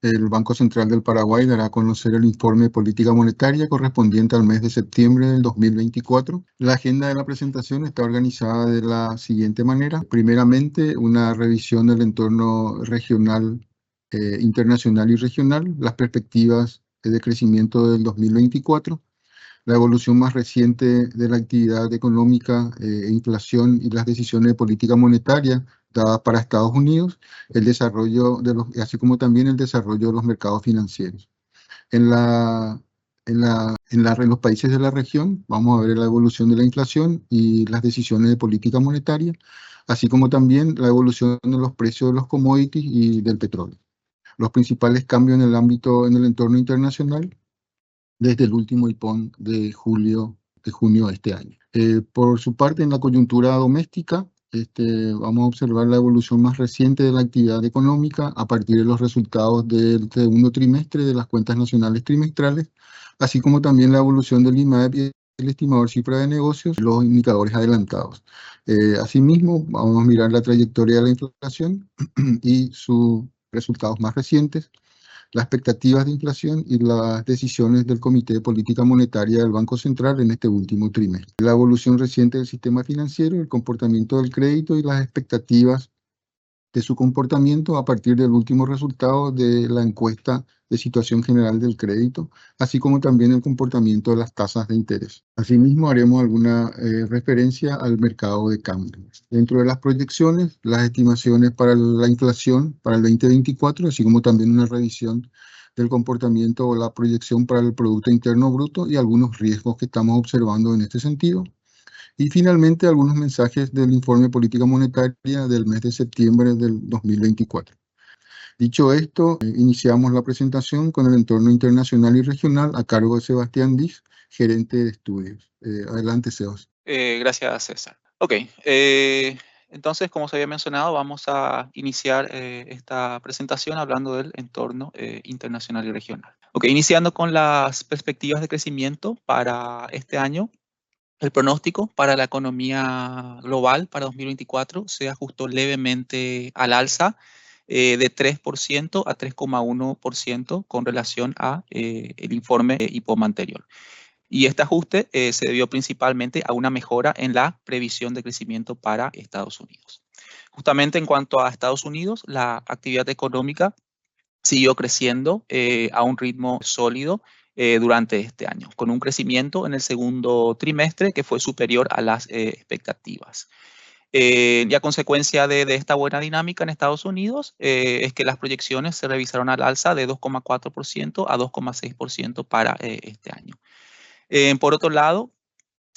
el Banco Central del Paraguay dará a conocer el informe de política monetaria correspondiente al mes de septiembre del 2024. La agenda de la presentación está organizada de la siguiente manera. Primeramente, una revisión del entorno regional, internacional y regional, las perspectivas de crecimiento del 2024, la evolución más reciente de la actividad económica, inflación y las decisiones de política monetaria dadas para Estados Unidos, el desarrollo así como también el desarrollo de los mercados financieros. En los países de la región vamos a ver la evolución de la inflación y las decisiones de política monetaria, así como también la evolución de los precios de los commodities y del petróleo. Los principales cambios en en el entorno internacional desde el último IPON de junio de este año. Por su parte, en la coyuntura doméstica, vamos a observar la evolución más reciente de la actividad económica a partir de los resultados del segundo trimestre de las cuentas nacionales trimestrales, así como también la evolución del IMAEP y el estimador cifra de negocios, los indicadores adelantados. Asimismo, vamos a mirar la trayectoria de la inflación y sus resultados más recientes, las expectativas de inflación y las decisiones del Comité de Política Monetaria del Banco Central en este último trimestre. La evolución reciente del sistema financiero, el comportamiento del crédito y las expectativas de su comportamiento a partir del último resultado de la encuesta de situación general del crédito, así como también el comportamiento de las tasas de interés. Asimismo, haremos alguna referencia al mercado de cambio. Dentro de las proyecciones, las estimaciones para la inflación para el 2024, así como también una revisión del comportamiento o la proyección para el Producto Interno Bruto y algunos riesgos que estamos observando en este sentido. Y finalmente, algunos mensajes del informe de política monetaria del mes de septiembre del 2024. Dicho esto, iniciamos la presentación con el entorno internacional y regional a cargo de Sebastián Dix, gerente de estudios. Adelante, Sebas. Gracias, César. Ok, entonces, como se había mencionado, vamos a iniciar esta presentación hablando del entorno internacional y regional. Ok, iniciando con las perspectivas de crecimiento para este año. El pronóstico para la economía global para 2024 se ajustó levemente al alza de 3% a 3,1% con relación a el informe IPOM anterior. Y este ajuste se debió principalmente a una mejora en la previsión de crecimiento para Estados Unidos. Justamente en cuanto a Estados Unidos, la actividad económica siguió creciendo a un ritmo sólido durante este año, con un crecimiento en el segundo trimestre que fue superior a las expectativas. Y a consecuencia de esta buena dinámica en Estados Unidos, es que las proyecciones se revisaron al alza de 2,4% a 2,6% para este año. Por otro lado,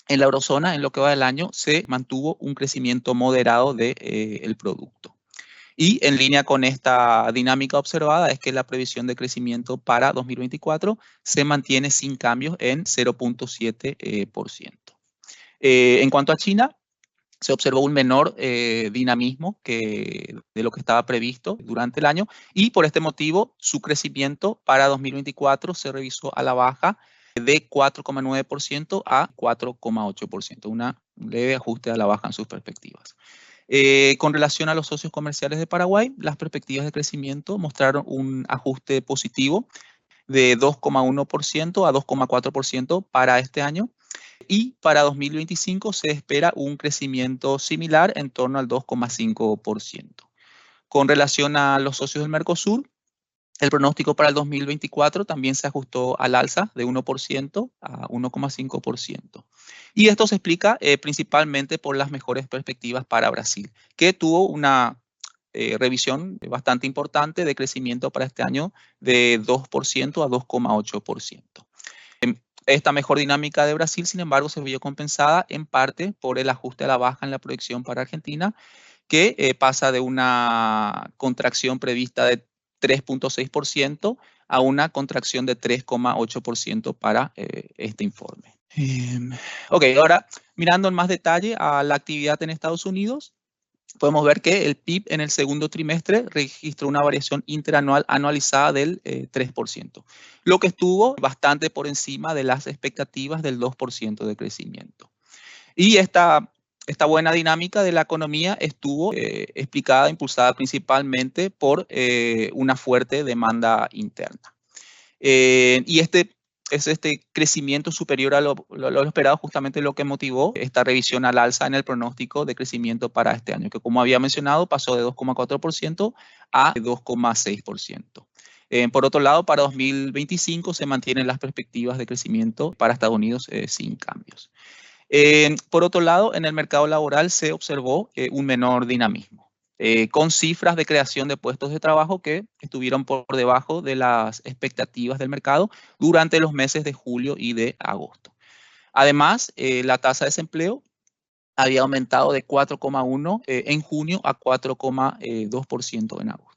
en la eurozona, en lo que va del año, se mantuvo un crecimiento moderado del producto. Y en línea con esta dinámica observada es que la previsión de crecimiento para 2024 se mantiene sin cambios en 0,7%. En cuanto a China, se observó un menor dinamismo de lo que estaba previsto durante el año y por este motivo su crecimiento para 2024 se revisó a la baja de 4,9% a 4,8%, un leve ajuste a la baja en sus perspectivas. Con relación a los socios comerciales de Paraguay, las perspectivas de crecimiento mostraron un ajuste positivo de 2,1% a 2,4% para este año. Y para 2025 se espera un crecimiento similar en torno al 2,5%. Con relación a los socios del Mercosur, el pronóstico para el 2024 también se ajustó al alza de 1% a 1,5%. Y esto se explica principalmente por las mejores perspectivas para Brasil, que tuvo una revisión bastante importante de crecimiento para este año de 2% a 2,8%. Esta mejor dinámica de Brasil, sin embargo, se vio compensada en parte por el ajuste a la baja en la proyección para Argentina, que pasa de una contracción prevista de 3,6% a una contracción de 3,8% para este informe. Ok, ahora mirando en más detalle a la actividad en Estados Unidos, podemos ver que el PIB en el segundo trimestre registró una variación interanual anualizada del 3%, lo que estuvo bastante por encima de las expectativas del 2% de crecimiento. Y esta esta buena dinámica de la economía estuvo explicada, impulsada principalmente por una fuerte demanda interna. Y este crecimiento superior a lo esperado, justamente lo que motivó esta revisión al alza en el pronóstico de crecimiento para este año, que como había mencionado, pasó de 2,4% a 2,6%. Por otro lado, para 2025 se mantienen las perspectivas de crecimiento para Estados Unidos sin cambios. Por otro lado, en el mercado laboral se observó un menor dinamismo, con cifras de creación de puestos de trabajo que estuvieron por debajo de las expectativas del mercado durante los meses de julio y de agosto. Además, la tasa de desempleo había aumentado de 4,1 en junio a 4,2% en agosto.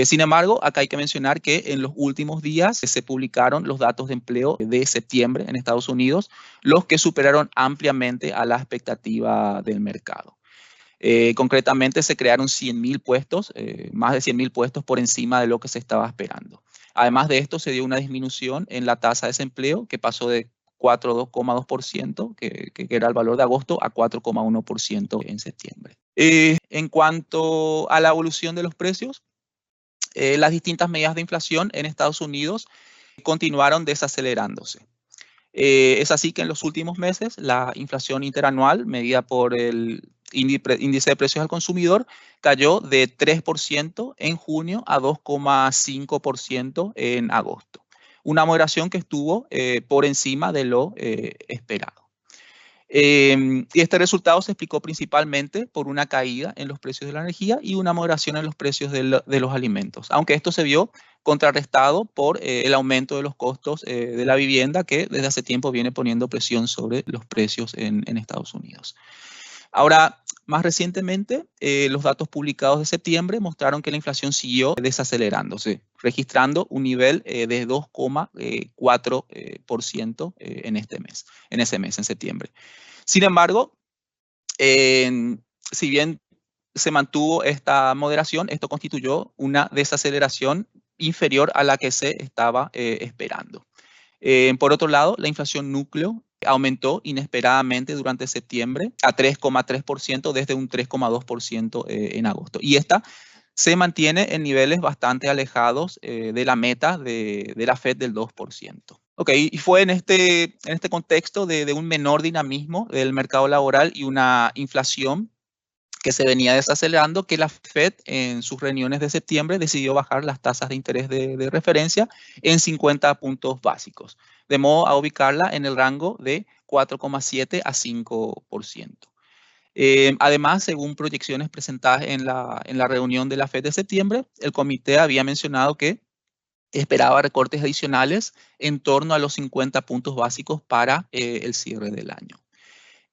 Sin embargo, acá hay que mencionar que en los últimos días se publicaron los datos de empleo de septiembre en Estados Unidos, los que superaron ampliamente a la expectativa del mercado. Concretamente se crearon 100.000 puestos, más de 100.000 puestos por encima de lo que se estaba esperando. Además de esto, se dio una disminución en la tasa de desempleo que pasó de 4,2%, que era el valor de agosto, a 4,1% en septiembre. En cuanto a la evolución de los precios, las distintas medidas de inflación en Estados Unidos continuaron desacelerándose. Es así que en los últimos meses la inflación interanual medida por el índice de precios al consumidor cayó de 3% en junio a 2,5% en agosto. Una moderación que estuvo por encima de lo esperado. Y este resultado se explicó principalmente por una caída en los precios de la energía y una moderación en los precios de los alimentos, aunque esto se vio contrarrestado por el aumento de los costos de la vivienda que desde hace tiempo viene poniendo presión sobre los precios en Estados Unidos. Ahora, más recientemente, los datos publicados de septiembre mostraron que la inflación siguió desacelerándose, registrando un nivel de 2,4% en ese mes, en septiembre. Sin embargo, si bien se mantuvo esta moderación, esto constituyó una desaceleración inferior a la que se estaba esperando. Por otro lado, la inflación núcleo aumentó inesperadamente durante septiembre a 3,3% desde un 3,2% en agosto. Y esta se mantiene en niveles bastante alejados de la meta de la Fed del 2%. Ok, y fue en este contexto de un menor dinamismo del mercado laboral y una inflación que se venía desacelerando, que la Fed en sus reuniones de septiembre decidió bajar las tasas de interés de referencia en 50 puntos básicos, de modo a ubicarla en el rango de 4,7 a 5%. Además, según proyecciones presentadas en la reunión de la Fed de septiembre, el comité había mencionado que esperaba recortes adicionales en torno a los 50 puntos básicos para el cierre del año.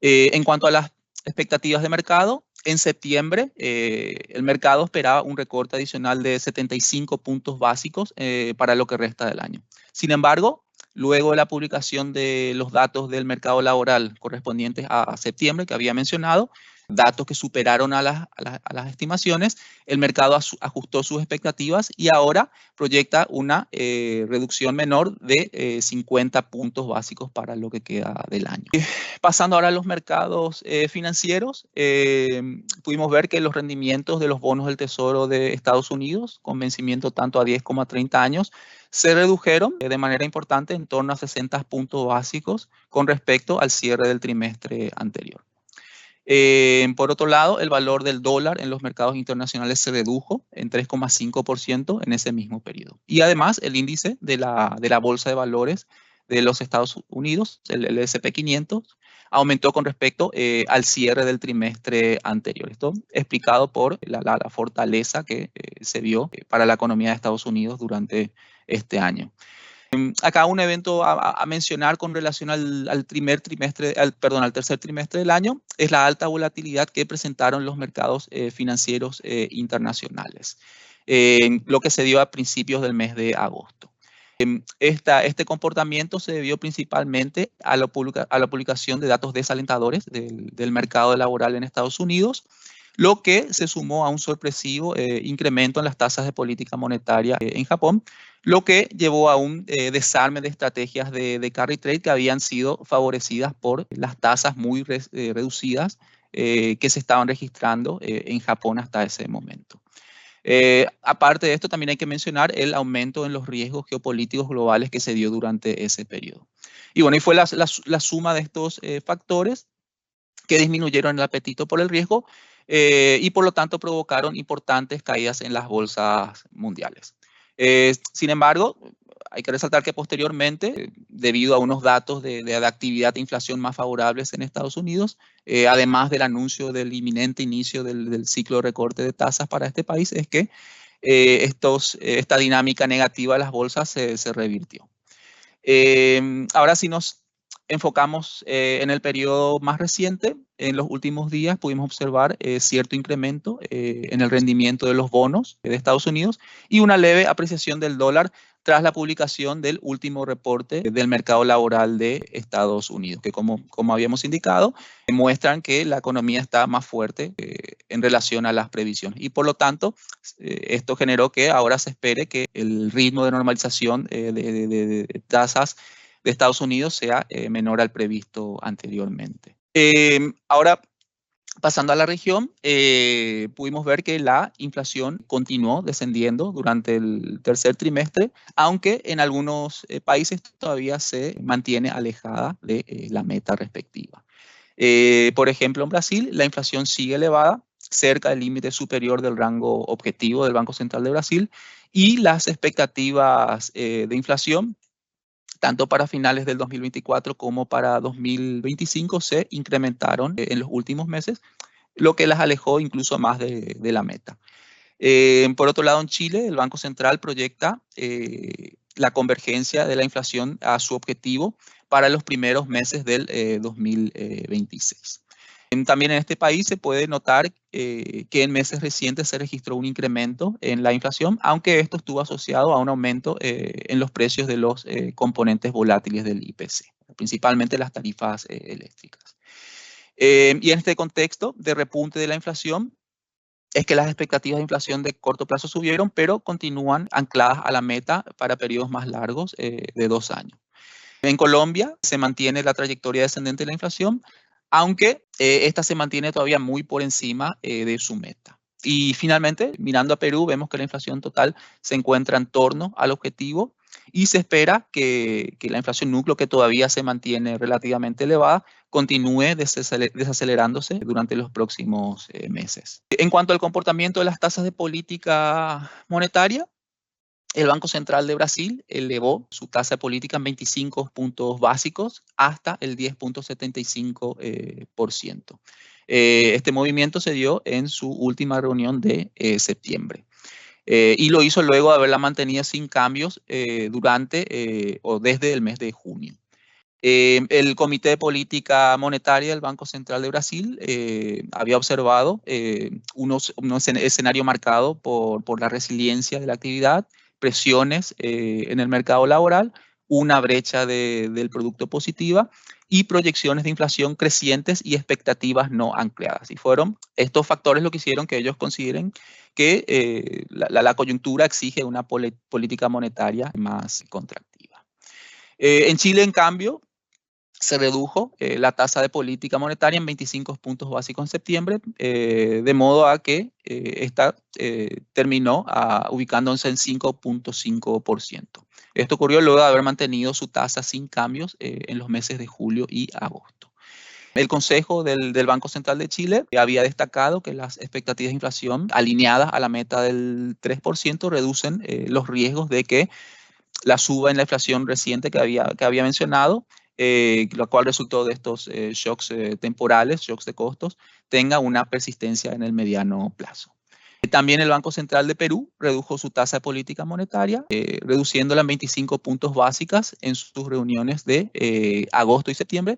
En cuanto a las expectativas de mercado, en septiembre el mercado esperaba un recorte adicional de 75 puntos básicos para lo que resta del año. Sin embargo, luego de la publicación de los datos del mercado laboral correspondientes a septiembre que había mencionado, datos que superaron a las estimaciones, el mercado ajustó sus expectativas y ahora proyecta una reducción menor de 50 puntos básicos para lo que queda del año. Pasando ahora a los mercados financieros, pudimos ver que los rendimientos de los bonos del Tesoro de Estados Unidos, con vencimiento tanto a 10 como a 30 años, se redujeron de manera importante en torno a 60 puntos básicos con respecto al cierre del trimestre anterior. Por otro lado, el valor del dólar en los mercados internacionales se redujo en 3,5% en ese mismo periodo. Y además, el índice de la Bolsa de Valores de los Estados Unidos, el S&P 500, aumentó con respecto al cierre del trimestre anterior. Esto explicado por la fortaleza que se vio para la economía de Estados Unidos durante este año. Acá un evento a mencionar con relación al tercer trimestre del año es la alta volatilidad que presentaron los mercados financieros internacionales, lo que se dio a principios del mes de agosto. Este comportamiento se debió principalmente a la publicación de datos desalentadores del mercado laboral en Estados Unidos, lo que se sumó a un sorpresivo incremento en las tasas de política monetaria en Japón, lo que llevó a un desarme de estrategias de carry trade que habían sido favorecidas por las tasas muy reducidas que se estaban registrando en Japón hasta ese momento. Aparte de esto, también hay que mencionar el aumento en los riesgos geopolíticos globales que se dio durante ese periodo. Y bueno, y fue la suma de estos factores que disminuyeron el apetito por el riesgo y por lo tanto provocaron importantes caídas en las bolsas mundiales. Sin embargo, hay que resaltar que posteriormente, debido a unos datos de actividad e inflación más favorables en Estados Unidos, además del anuncio del inminente inicio del ciclo de recorte de tasas para este país, es que esta dinámica negativa de las bolsas se revirtió. Ahora sí nos enfocamos en el periodo más reciente. En los últimos días pudimos observar cierto incremento en el rendimiento de los bonos de Estados Unidos y una leve apreciación del dólar tras la publicación del último reporte del mercado laboral de Estados Unidos, que como habíamos indicado, muestran que la economía está más fuerte en relación a las previsiones. Y por lo tanto, esto generó que ahora se espere que el ritmo de normalización de tasas de Estados Unidos sea menor al previsto anteriormente. Ahora, pasando a la región, pudimos ver que la inflación continuó descendiendo durante el tercer trimestre, aunque en algunos países todavía se mantiene alejada de la meta respectiva. Por ejemplo, en Brasil, la inflación sigue elevada, cerca del límite superior del rango objetivo del Banco Central de Brasil, y las expectativas de inflación tanto para finales del 2024 como para 2025 se incrementaron en los últimos meses, lo que las alejó incluso más de la meta. Por otro lado, en Chile, el Banco Central proyecta la convergencia de la inflación a su objetivo para los primeros meses del 2026. También en este país se puede notar que en meses recientes se registró un incremento en la inflación, aunque esto estuvo asociado a un aumento en los precios de los componentes volátiles del IPC, principalmente las tarifas eléctricas. Y en este contexto de repunte de la inflación, es que las expectativas de inflación de corto plazo subieron, pero continúan ancladas a la meta para periodos más largos de 2 años. En Colombia se mantiene la trayectoria descendente de la inflación, aunque esta se mantiene todavía muy por encima de su meta. Y finalmente, mirando a Perú, vemos que la inflación total se encuentra en torno al objetivo y se espera que la inflación núcleo, que todavía se mantiene relativamente elevada, continúe desacelerándose durante los próximos meses. En cuanto al comportamiento de las tasas de política monetaria, el Banco Central de Brasil elevó su tasa de política en 25 puntos básicos hasta el 10.75%. Este movimiento se dio en su última reunión de septiembre. Y lo hizo luego de haberla mantenido sin cambios durante o desde el mes de junio. El Comité de Política Monetaria del Banco Central de Brasil había observado un escenario marcado por la resiliencia de la actividad, presiones en el mercado laboral, una brecha del producto positiva y proyecciones de inflación crecientes y expectativas no ancladas. Y fueron estos factores lo que hicieron que ellos consideren que la coyuntura exige una política monetaria más contractiva. En Chile, en cambio, se redujo la tasa de política monetaria en 25 puntos básicos en septiembre, de modo a que esta terminó ubicándose en 5.5%. Esto ocurrió luego de haber mantenido su tasa sin cambios en los meses de julio y agosto. El Consejo del Banco Central de Chile había destacado que las expectativas de inflación alineadas a la meta del 3% reducen los riesgos de que la suba en la inflación reciente que había mencionado, lo cual resultó de estos shocks temporales, shocks de costos, tenga una persistencia en el mediano plazo. También el Banco Central de Perú redujo su tasa de política monetaria, reduciéndola en 25 puntos básicas en sus reuniones de agosto y septiembre,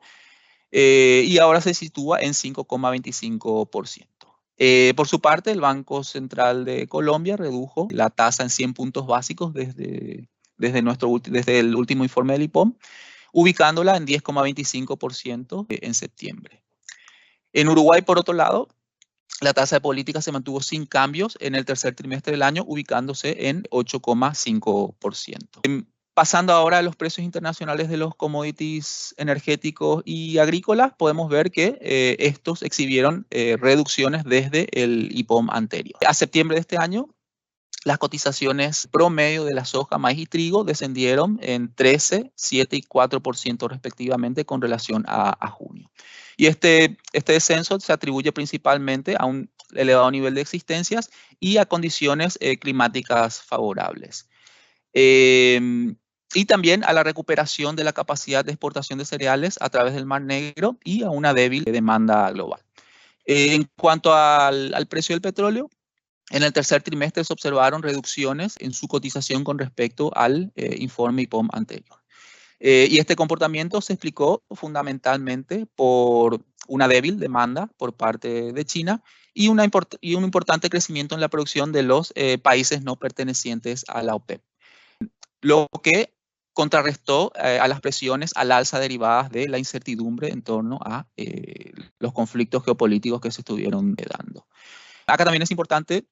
y ahora se sitúa en 5.25%. Por su parte, el Banco Central de Colombia redujo la tasa en 100 puntos básicos desde el último informe del IPOM, ubicándola en 10.25% en septiembre. En Uruguay, por otro lado, la tasa de política se mantuvo sin cambios en el tercer trimestre del año, ubicándose en 8.5%. Pasando ahora a los precios internacionales de los commodities energéticos y agrícolas, podemos ver que estos exhibieron reducciones desde el IPOM anterior. A septiembre de este año, las cotizaciones promedio de la soja, maíz y trigo descendieron en 13, 7 y 4% respectivamente con relación a junio. Y este descenso se atribuye principalmente a un elevado nivel de existencias y a condiciones climáticas favorables. Y también a la recuperación de la capacidad de exportación de cereales a través del Mar Negro y a una débil demanda global. En cuanto al precio del petróleo, en el tercer trimestre se observaron reducciones en su cotización con respecto al informe IPOM anterior. Y este comportamiento se explicó fundamentalmente por una débil demanda por parte de China y un importante crecimiento en la producción de los países no pertenecientes a la OPEP, lo que contrarrestó a las presiones al alza derivadas de la incertidumbre en torno a los conflictos geopolíticos que se estuvieron dando. Acá también es importante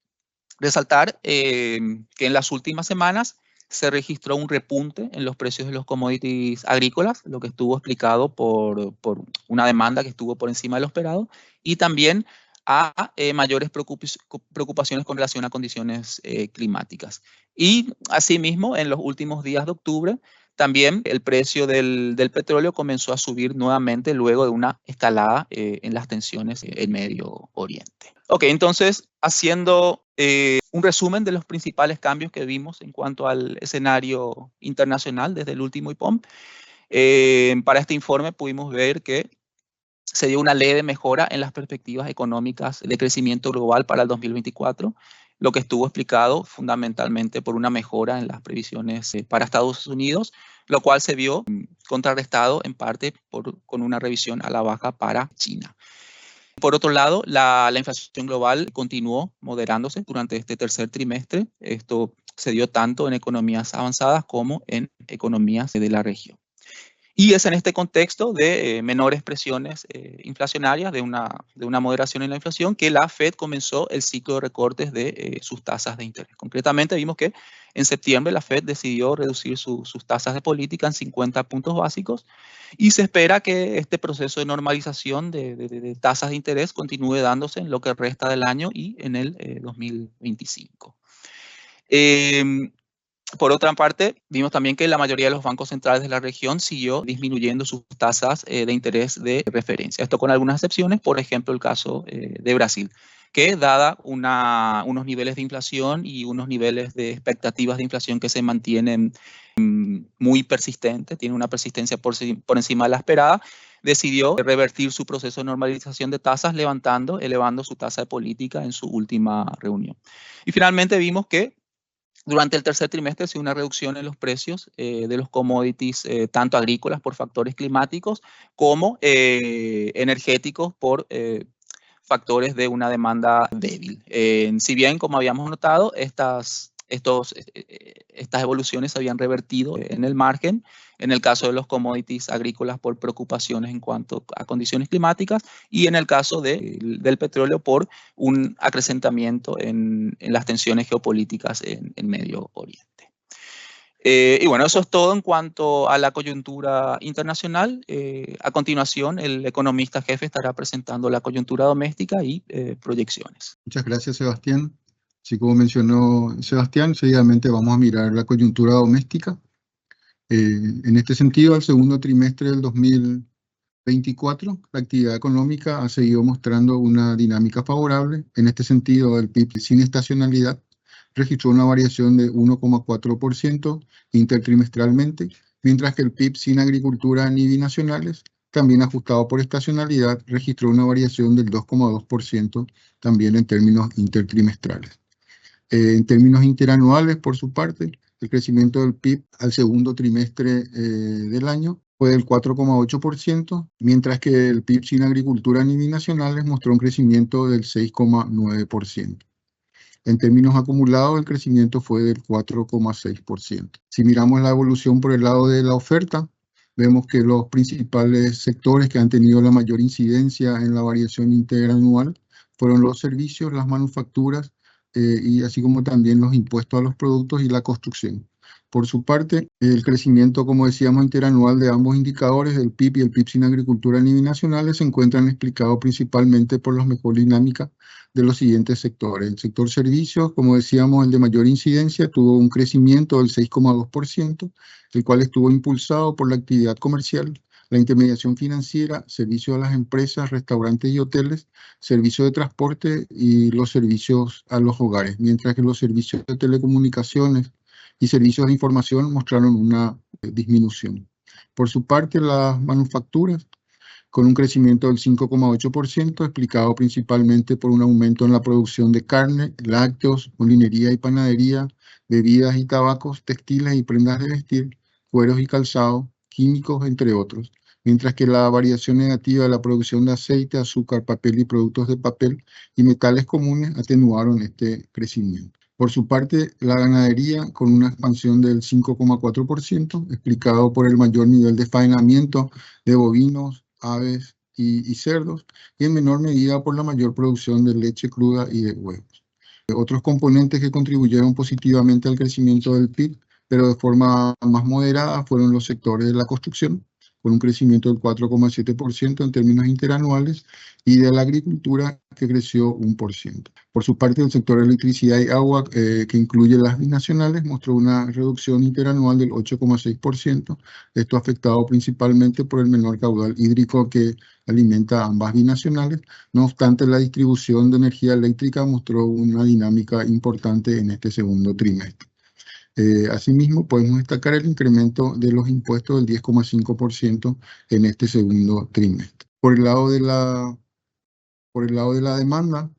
resaltar que en las últimas semanas se registró un repunte en los precios de los commodities agrícolas, lo que estuvo explicado por una demanda que estuvo por encima de lo esperado, y también a mayores preocupaciones con relación a condiciones climáticas. Y asimismo, en los últimos días de octubre, también el precio del petróleo comenzó a subir nuevamente luego de una escalada en las tensiones en Medio Oriente. Ok, entonces, haciendo un resumen de los principales cambios que vimos en cuanto al escenario internacional desde el último IPOM, para este informe pudimos ver que se dio una leve mejora en las perspectivas económicas de crecimiento global para el 2024, lo que estuvo explicado fundamentalmente por una mejora en las previsiones para Estados Unidos, lo cual se vio contrarrestado en parte con una revisión a la baja para China. Por otro lado, la inflación global continuó moderándose durante este tercer trimestre. Esto se dio tanto en economías avanzadas como en economías de la región. Y es en este contexto de menores presiones inflacionarias, de una moderación en la inflación, que la Fed comenzó el ciclo de recortes de sus tasas de interés. Concretamente, vimos que en septiembre la Fed decidió reducir sus tasas de política en 50 puntos básicos y se espera que este proceso de normalización de tasas de interés continúe dándose en lo que resta del año y en el 2025. Por otra parte, vimos también que la mayoría de los bancos centrales de la región siguió disminuyendo sus tasas de interés de referencia. Esto con algunas excepciones, por ejemplo, el caso de Brasil, que dada unos niveles de inflación y unos niveles de expectativas de inflación que se mantienen muy persistentes, tiene una persistencia por encima de la esperada, decidió revertir su proceso de normalización de tasas, elevando su tasa de política en su última reunión. Y finalmente vimos que durante el tercer trimestre se dio una reducción en los precios de los commodities, tanto agrícolas por factores climáticos como energéticos por factores de una demanda débil. Si bien, como habíamos notado, estas evoluciones se habían revertido en el margen, en el caso de los commodities agrícolas por preocupaciones en cuanto a condiciones climáticas y en el caso del petróleo por un acrecentamiento en las tensiones geopolíticas en Medio Oriente. Y bueno, eso es todo en cuanto a la coyuntura internacional. A continuación, el economista jefe estará presentando la coyuntura doméstica y proyecciones. Muchas gracias, Sebastián. Así como mencionó Sebastián, seguidamente vamos a mirar la coyuntura doméstica. En este sentido, al segundo trimestre del 2024, la actividad económica ha seguido mostrando una dinámica favorable. En este sentido, el PIB sin estacionalidad registró una variación de 1,4% intertrimestralmente, mientras que el PIB sin agricultura ni binacionales, también ajustado por estacionalidad, registró una variación del 2,2% también en términos intertrimestrales. En términos interanuales, por su parte, el crecimiento del PIB al segundo trimestre del año fue del 4,8%, mientras que el PIB sin agricultura ni binacionales mostró un crecimiento del 6,9%. En términos acumulados, el crecimiento fue del 4,6%. Si miramos la evolución por el lado de la oferta, vemos que los principales sectores que han tenido la mayor incidencia en la variación interanual fueron los servicios, las manufacturas y así como también los impuestos a los productos y la construcción. Por su parte, el crecimiento, como decíamos, interanual de ambos indicadores, el PIB y el PIB sin agricultura ni binacionales, se encuentran explicados principalmente por la mejor dinámica de los siguientes sectores. El sector servicios, como decíamos, el de mayor incidencia, tuvo un crecimiento del 6,2%, el cual estuvo impulsado por la actividad comercial, la intermediación financiera, servicios a las empresas, restaurantes y hoteles, servicios de transporte y los servicios a los hogares, mientras que los servicios de telecomunicaciones y servicios de información mostraron una disminución. Por su parte, las manufacturas, con un crecimiento del 5,8%, explicado principalmente por un aumento en la producción de carne, lácteos, molinería y panadería, bebidas y tabacos, textiles y prendas de vestir, cueros y calzado, químicos, entre otros, mientras que la variación negativa de la producción de aceite, azúcar, papel y productos de papel y metales comunes atenuaron este crecimiento. Por su parte, la ganadería, con una expansión del 5,4%, explicado por el mayor nivel de faenamiento de bovinos, aves y cerdos, y en menor medida por la mayor producción de leche cruda y de huevos. Otros componentes que contribuyeron positivamente al crecimiento del PIB, pero de forma más moderada, fueron los sectores de la construcción, con un crecimiento del 4,7% en términos interanuales, y de la agricultura, que creció 1%. Por su parte, el sector de electricidad y agua, que incluye las binacionales, mostró una reducción interanual del 8,6%, esto afectado principalmente por el menor caudal hídrico que alimenta a ambas binacionales. No obstante, la distribución de energía eléctrica mostró una dinámica importante en este segundo trimestre. Asimismo, podemos destacar el incremento de los impuestos del 10,5% en este segundo trimestre. Por el lado de la demanda,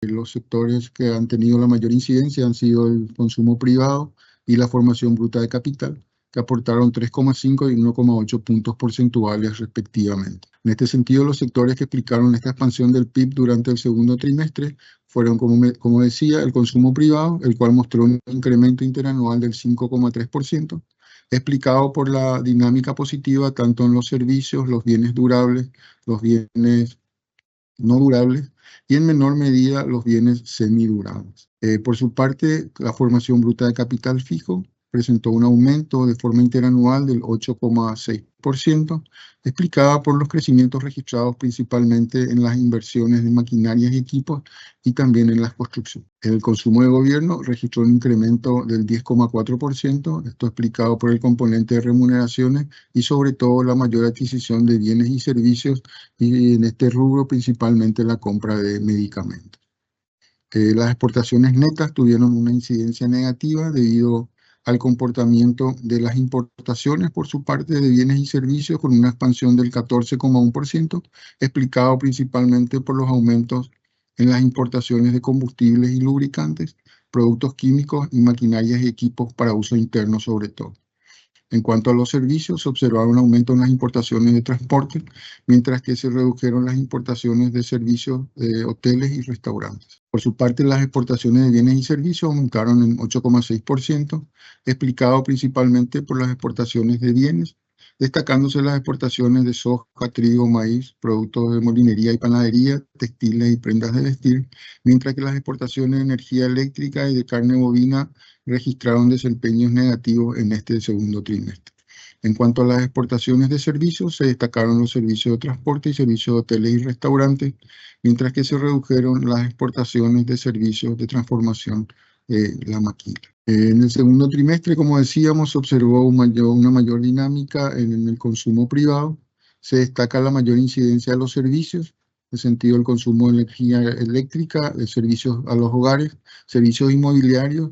los sectores que han tenido la mayor incidencia han sido el consumo privado y la formación bruta de capital, que aportaron 3,5 y 1,8 puntos porcentuales respectivamente. En este sentido, los sectores que explicaron esta expansión del PIB durante el segundo trimestre fueron, como decía, el consumo privado, el cual mostró un incremento interanual del 5,3%, explicado por la dinámica positiva tanto en los servicios, los bienes durables, los bienes no durables y en menor medida los bienes semidurables. Por su parte, la formación bruta de capital fijo presentó un aumento de forma interanual del 8,6%, explicada por los crecimientos registrados principalmente en las inversiones de maquinarias y equipos y también en las construcciones. El consumo de gobierno registró un incremento del 10,4%, esto explicado por el componente de remuneraciones y sobre todo la mayor adquisición de bienes y servicios, y en este rubro principalmente la compra de medicamentos. Las exportaciones netas tuvieron una incidencia negativa debido al comportamiento de las importaciones por su parte de bienes y servicios, con una expansión del 14,1%, explicado principalmente por los aumentos en las importaciones de combustibles y lubricantes, productos químicos y maquinarias y equipos para uso interno sobre todo. En cuanto a los servicios, se observaron un aumento en las importaciones de transporte, mientras que se redujeron las importaciones de servicios de hoteles y restaurantes. Por su parte, las exportaciones de bienes y servicios aumentaron en 8,6%, explicado principalmente por las exportaciones de bienes, destacándose las exportaciones de soja, trigo, maíz, productos de molinería y panadería, textiles y prendas de vestir, mientras que las exportaciones de energía eléctrica y de carne bovina registraron desempeños negativos en este segundo trimestre. En cuanto a las exportaciones de servicios, se destacaron los servicios de transporte y servicios de hoteles y restaurantes, mientras que se redujeron las exportaciones de servicios de transformación de la maquila. En el segundo trimestre, como decíamos, se observó una mayor dinámica en el consumo privado. Se destaca la mayor incidencia de los servicios, en el sentido del consumo de energía eléctrica, de servicios a los hogares, servicios inmobiliarios.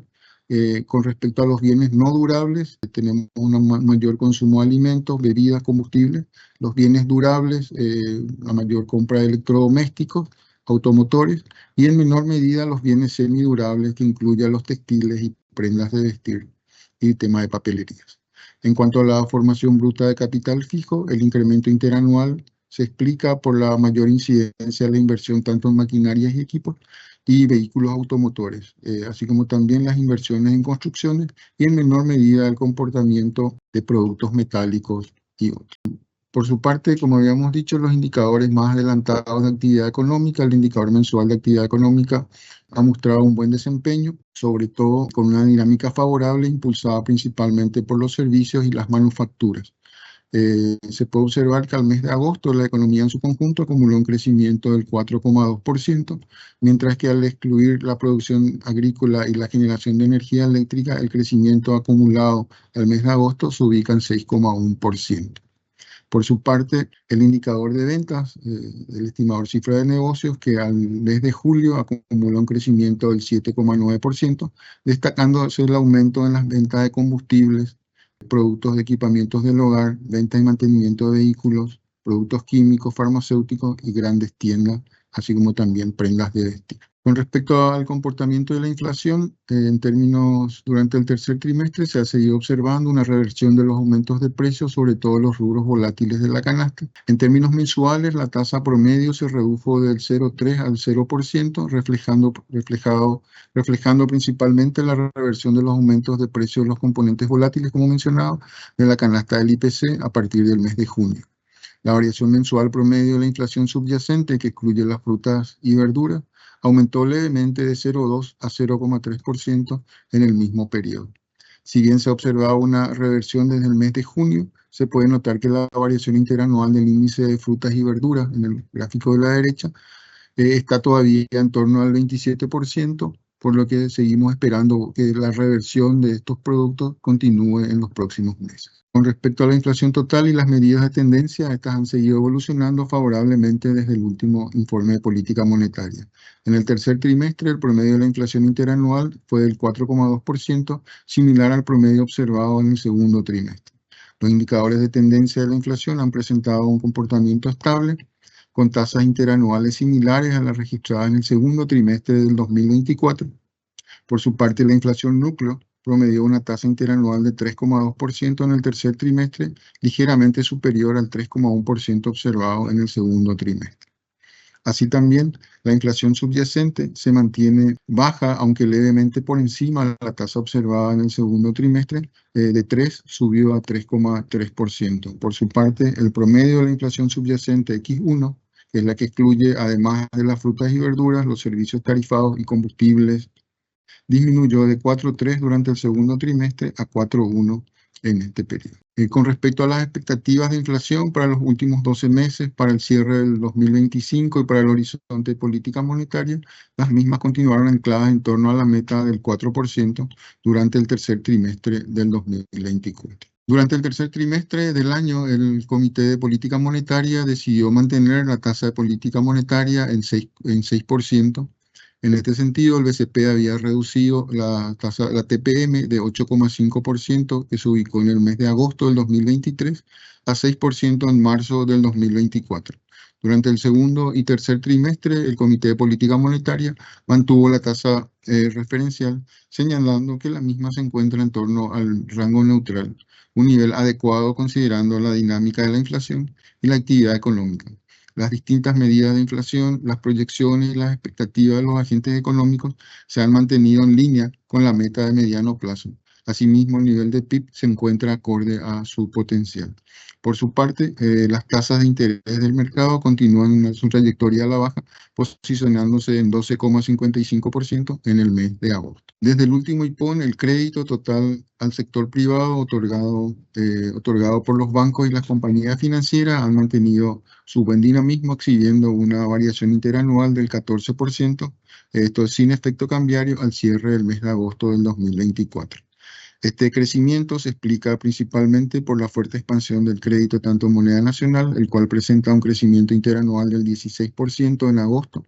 Con respecto a los bienes no durables, tenemos un mayor consumo de alimentos, bebidas, combustibles. Los bienes durables, la mayor compra de electrodomésticos, automotores, y en menor medida los bienes semidurables, que incluyen los textiles y prendas de vestir y tema de papelerías. En cuanto a la formación bruta de capital fijo, el incremento interanual se explica por la mayor incidencia de la inversión tanto en maquinarias y equipos y vehículos automotores, así como también las inversiones en construcciones y en menor medida el comportamiento de productos metálicos y otros. Por su parte, como habíamos dicho, los indicadores más adelantados de actividad económica, el indicador mensual de actividad económica ha mostrado un buen desempeño, sobre todo con una dinámica favorable impulsada principalmente por los servicios y las manufacturas. Se puede observar que al mes de agosto la economía en su conjunto acumuló un crecimiento del 4,2%, mientras que al excluir la producción agrícola y la generación de energía eléctrica, el crecimiento acumulado al mes de agosto se ubica en 6,1%. Por su parte, el indicador de ventas, el estimador cifra de negocios, que al mes de julio acumula un crecimiento del 7,9%, destacándose el aumento en las ventas de combustibles, productos de equipamientos del hogar, venta y mantenimiento de vehículos, productos químicos, farmacéuticos y grandes tiendas, así como también prendas de vestir. Con respecto al comportamiento de la inflación, en términos durante el tercer trimestre se ha seguido observando una reversión de los aumentos de precios, sobre todo los rubros volátiles de la canasta. En términos mensuales, la tasa promedio se redujo del 0,3 al 0%, reflejando principalmente la reversión de los aumentos de precios de los componentes volátiles, como mencionaba, de la canasta del IPC a partir del mes de junio. La variación mensual promedio de la inflación subyacente, que excluye las frutas y verduras, aumentó levemente de 0,2 a 0,3% en el mismo periodo. Si bien se ha observado una reversión desde el mes de junio, se puede notar que la variación interanual del índice de frutas y verduras en el gráfico de la derecha está todavía en torno al 27%, por lo que seguimos esperando que la reversión de estos productos continúe en los próximos meses. Con respecto a la inflación total y las medidas de tendencia, estas han seguido evolucionando favorablemente desde el último informe de política monetaria. En el tercer trimestre, el promedio de la inflación interanual fue del 4,2%, similar al promedio observado en el segundo trimestre. Los indicadores de tendencia de la inflación han presentado un comportamiento estable, con tasas interanuales similares a las registradas en el segundo trimestre del 2024. Por su parte, la inflación núcleo promedió una tasa interanual de 3,2% en el tercer trimestre, ligeramente superior al 3,1% observado en el segundo trimestre. Así también, la inflación subyacente se mantiene baja, aunque levemente por encima de la tasa observada en el segundo trimestre, de 3 subió a 3,3%. Por su parte, el promedio de la inflación subyacente X1, que es la que excluye, además de las frutas y verduras, los servicios tarifados y combustibles, disminuyó de 4,3 durante el segundo trimestre a 4,1 en este periodo. Con respecto a las expectativas de inflación para los últimos 12 meses, para el cierre del 2025 y para el horizonte de política monetaria, las mismas continuaron ancladas en torno a la meta del 4% durante el tercer trimestre del 2024. Durante el tercer trimestre del año, el Comité de Política Monetaria decidió mantener la tasa de política monetaria en 6%. En este sentido, el BCP había reducido la TPM de 8,5%, que se ubicó en el mes de agosto del 2023, a 6% en marzo del 2024. Durante el segundo y tercer trimestre, el Comité de Política Monetaria mantuvo la tasa referencial, señalando que la misma se encuentra en torno al rango neutral, un nivel adecuado considerando la dinámica de la inflación y la actividad económica. Las distintas medidas de inflación, las proyecciones y las expectativas de los agentes económicos se han mantenido en línea con la meta de mediano plazo. Asimismo, el nivel de PIB se encuentra acorde a su potencial. Por su parte, las tasas de interés del mercado continúan en su trayectoria a la baja, posicionándose en 12,55% en el mes de agosto. Desde el último IPON, el crédito total al sector privado otorgado por los bancos y las compañías financieras han mantenido su buen dinamismo, exhibiendo una variación interanual del 14%, esto sin efecto cambiario al cierre del mes de agosto del 2024. Este crecimiento se explica principalmente por la fuerte expansión del crédito tanto en moneda nacional, el cual presenta un crecimiento interanual del 16% en agosto,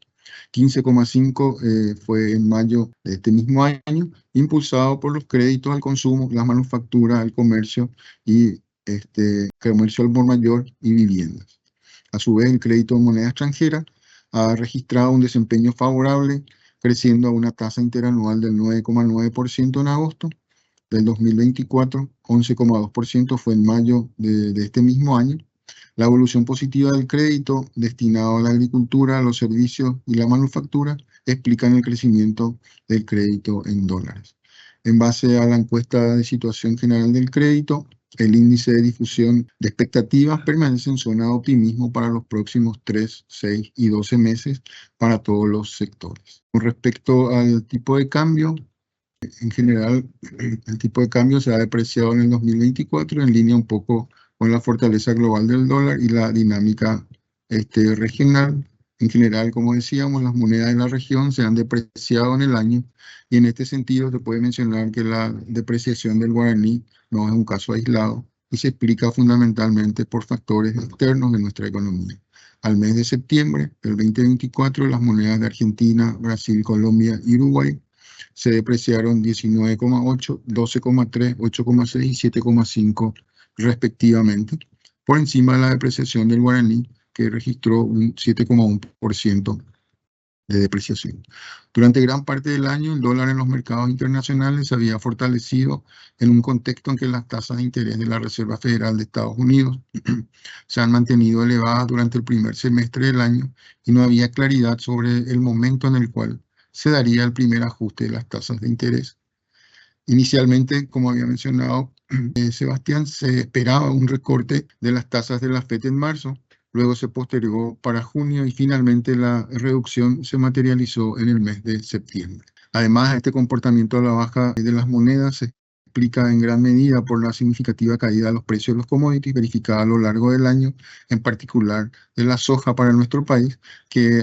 15,5% fue en mayo de este mismo año, impulsado por los créditos al consumo, la manufactura, el comercio y comercio al por mayor y viviendas. A su vez, el crédito en moneda extranjera ha registrado un desempeño favorable, creciendo a una tasa interanual del 9,9% en agosto del 2024, 11,2% fue en mayo de este mismo año. La evolución positiva del crédito destinado a la agricultura, a los servicios y la manufactura explican el crecimiento del crédito en dólares. En base a la encuesta de situación general del crédito, El índice de difusión de expectativas permanece en zona de optimismo para los próximos 3, 6 y 12 meses para todos los sectores. Con respecto al tipo de cambio, en general, el tipo de cambio se ha depreciado en el 2024 en línea un poco con la fortaleza global del dólar y la dinámica regional. En general, como decíamos, las monedas de la región se han depreciado en el año y en este sentido se puede mencionar que la depreciación del guaraní no es un caso aislado y se explica fundamentalmente por factores externos de nuestra economía. Al mes de septiembre del 2024, las monedas de Argentina, Brasil, Colombia y Uruguay se depreciaron 19,8, 12,3, 8,6 y 7,5 respectivamente, por encima de la depreciación del guaraní, que registró un 7,1% de depreciación. Durante gran parte del año, el dólar en los mercados internacionales se había fortalecido en un contexto en que las tasas de interés de la Reserva Federal de Estados Unidos se han mantenido elevadas durante el primer semestre del año y no había claridad sobre el momento en el cual se daría el primer ajuste de las tasas de interés. Inicialmente, como había mencionado Sebastián, se esperaba un recorte de las tasas de la FED en marzo, luego se postergó para junio y finalmente la reducción se materializó en el mes de septiembre. Además, este comportamiento a la baja de las monedas se explica en gran medida por la significativa caída de los precios de los commodities verificada a lo largo del año, en particular de la soja para nuestro país, que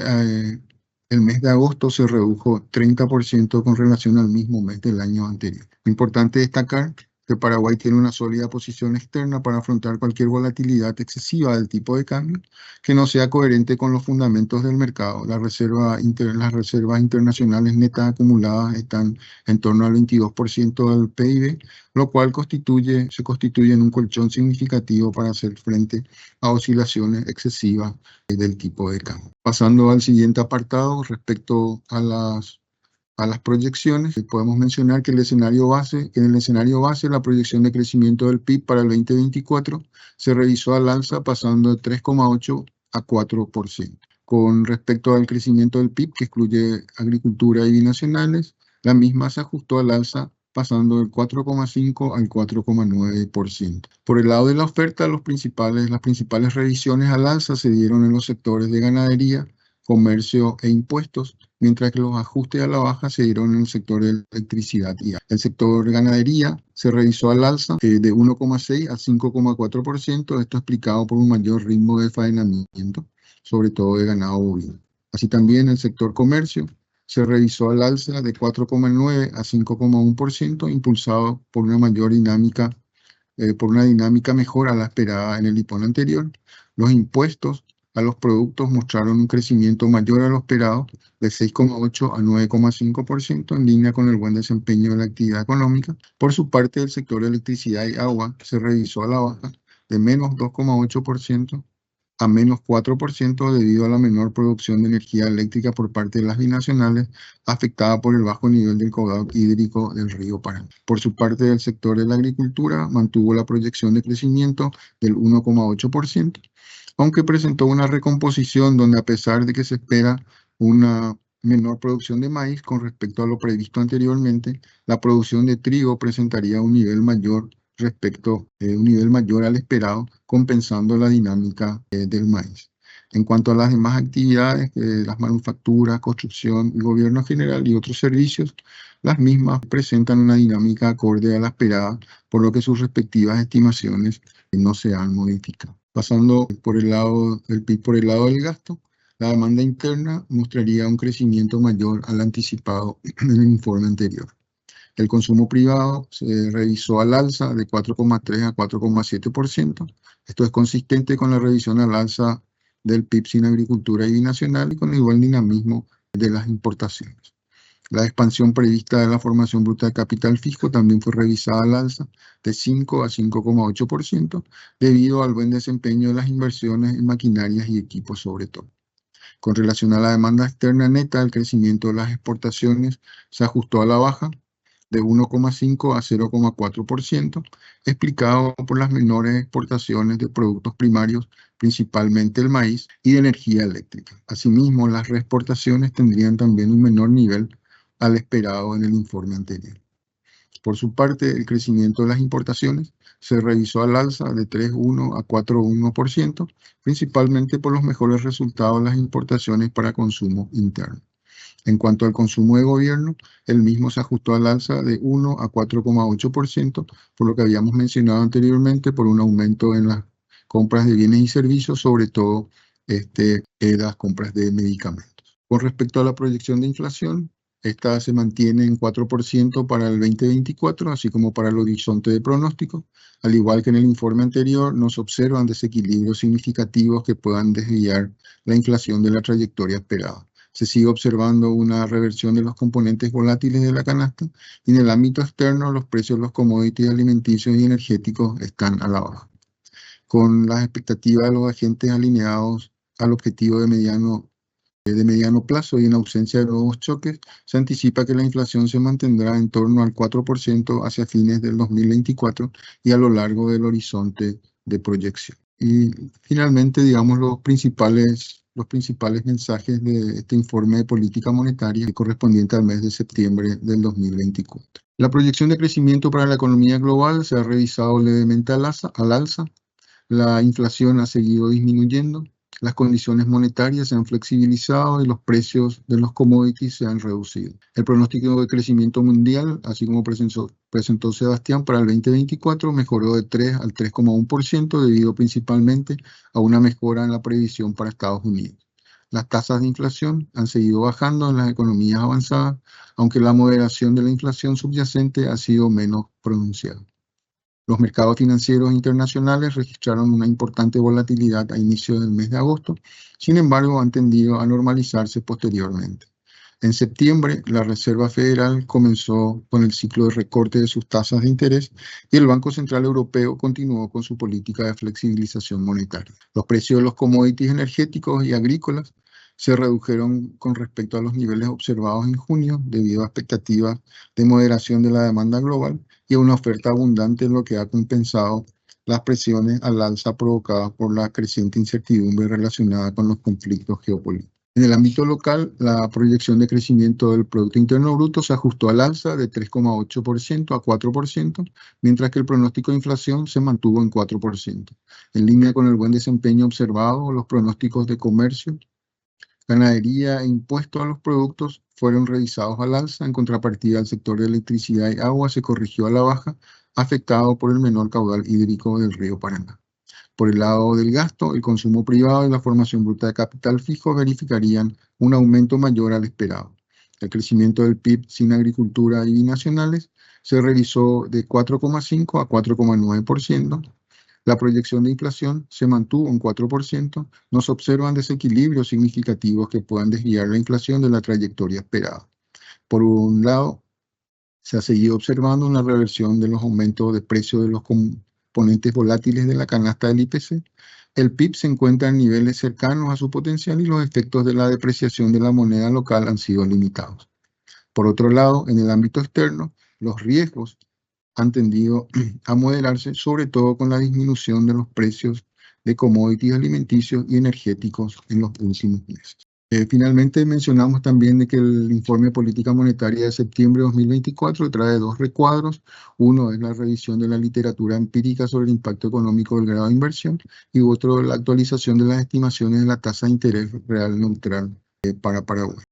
el mes de agosto se redujo 30% con relación al mismo mes del año anterior. Importante destacar que Paraguay tiene una sólida posición externa para afrontar cualquier volatilidad excesiva del tipo de cambio que no sea coherente con los fundamentos del mercado. Las reservas internacionales netas acumuladas están en torno al 22% del PIB, lo cual se constituye en un colchón significativo para hacer frente a oscilaciones excesivas del tipo de cambio. Pasando al siguiente apartado, respecto a las proyecciones, podemos mencionar que en el escenario base, la proyección de crecimiento del PIB para el 2024 se revisó al alza pasando de 3,8 a 4%. Con respecto al crecimiento del PIB, que excluye agricultura y binacionales, la misma se ajustó al alza pasando del 4,5 al 4,9%. Por el lado de la oferta, las principales revisiones al alza se dieron en los sectores de ganadería, comercio e impuestos, mientras que los ajustes a la baja se dieron en el sector de electricidad y agua. El sector de ganadería se revisó al alza de 1,6 a 5,4%, esto explicado por un mayor ritmo de faenamiento, sobre todo de ganado bovino. Así también el sector comercio se revisó al alza de 4,9 a 5,1%, impulsado por una dinámica mejor a la esperada en el IPON anterior. Los impuestos a los productos mostraron un crecimiento mayor a lo esperado de 6,8 a 9,5%, en línea con el buen desempeño de la actividad económica. Por su parte, el sector de electricidad y agua se revisó a la baja de menos 2,8% a menos 4% debido a la menor producción de energía eléctrica por parte de las binacionales, afectada por el bajo nivel del caudal hídrico del río Paraná. Por su parte, el sector de la agricultura mantuvo la proyección de crecimiento del 1,8%, aunque presentó una recomposición donde, a pesar de que se espera una menor producción de maíz con respecto a lo previsto anteriormente, la producción de trigo presentaría un nivel mayor al esperado, compensando la dinámica del maíz. En cuanto a las demás actividades, las manufacturas, construcción y gobierno general y otros servicios, las mismas presentan una dinámica acorde a la esperada, por lo que sus respectivas estimaciones no se han modificado. Pasando por el lado del PIB, por el lado del gasto, la demanda interna mostraría un crecimiento mayor al anticipado en el informe anterior. El consumo privado se revisó al alza de 4,3 a 4,7%. Esto es consistente con la revisión al alza del PIB sin agricultura y binacional y con el igual dinamismo de las importaciones. La expansión prevista de la formación bruta de capital fijo también fue revisada al alza de 5 a 5,8% debido al buen desempeño de las inversiones en maquinarias y equipos sobre todo. Con relación a la demanda externa neta, el crecimiento de las exportaciones se ajustó a la baja de 1,5 a 0,4%, explicado por las menores exportaciones de productos primarios, principalmente el maíz, y de energía eléctrica. Asimismo, las reexportaciones tendrían también un menor nivel al esperado en el informe anterior. Por su parte, el crecimiento de las importaciones se revisó al alza de 3,1 a 4,1%, principalmente por los mejores resultados de las importaciones para consumo interno. En cuanto al consumo de gobierno, el mismo se ajustó al alza de 1 a 4,8%, por lo que habíamos mencionado anteriormente, por un aumento en las compras de bienes y servicios, sobre todo las compras de medicamentos. Con respecto a la proyección de inflación, esta se mantiene en 4% para el 2024, así como para el horizonte de pronóstico. Al igual que en el informe anterior, no se observan desequilibrios significativos que puedan desviar la inflación de la trayectoria esperada. Se sigue observando una reversión de los componentes volátiles de la canasta y en el ámbito externo los precios de los commodities alimenticios y energéticos están a la baja. Con las expectativas de los agentes alineados al objetivo de mediano plazo y en ausencia de nuevos choques, se anticipa que la inflación se mantendrá en torno al 4% hacia fines del 2024 y a lo largo del horizonte de proyección. Y finalmente, digamos, los principales mensajes de este informe de política monetaria correspondiente al mes de septiembre del 2024. La proyección de crecimiento para la economía global se ha revisado levemente al alza. La inflación ha seguido disminuyendo. Las condiciones monetarias se han flexibilizado y los precios de los commodities se han reducido. El pronóstico de crecimiento mundial, así como presentó Sebastián para el 2024, mejoró de 3 al 3,1% debido principalmente a una mejora en la previsión para Estados Unidos. Las tasas de inflación han seguido bajando en las economías avanzadas, aunque la moderación de la inflación subyacente ha sido menos pronunciada. Los mercados financieros internacionales registraron una importante volatilidad a inicio del mes de agosto, sin embargo han tendido a normalizarse posteriormente. En septiembre, la Reserva Federal comenzó con el ciclo de recorte de sus tasas de interés y el Banco Central Europeo continuó con su política de flexibilización monetaria. Los precios de los commodities energéticos y agrícolas se redujeron con respecto a los niveles observados en junio debido a expectativas de moderación de la demanda global y a una oferta abundante, lo que ha compensado las presiones al alza provocadas por la creciente incertidumbre relacionada con los conflictos geopolíticos. En el ámbito local, la proyección de crecimiento del Producto Interno Bruto se ajustó al alza de 3,8% a 4%, mientras que el pronóstico de inflación se mantuvo en 4%. En línea con el buen desempeño observado, los pronósticos de comercio, ganadería e impuestos a los productos fueron revisados al alza. En contrapartida, el sector de electricidad y agua se corrigió a la baja, afectado por el menor caudal hídrico del río Paraná. Por el lado del gasto, el consumo privado y la formación bruta de capital fijo verificarían un aumento mayor al esperado. El crecimiento del PIB sin agricultura y binacionales se revisó de 4,5 a 4,9%. La proyección de inflación se mantuvo en 4%. No se observan desequilibrios significativos que puedan desviar la inflación de la trayectoria esperada. Por un lado, se ha seguido observando una reversión de los aumentos de precios de los componentes volátiles de la canasta del IPC. El PIB se encuentra en niveles cercanos a su potencial y los efectos de la depreciación de la moneda local han sido limitados. Por otro lado, en el ámbito externo, los riesgos han tendido a moderarse, sobre todo con la disminución de los precios de commodities alimenticios y energéticos en los últimos meses. Finalmente, mencionamos también de que el informe de política monetaria de septiembre de 2024 trae dos recuadros. Uno es la revisión de la literatura empírica sobre el impacto económico del grado de inversión y otro la actualización de las estimaciones de la tasa de interés real neutral para Paraguay.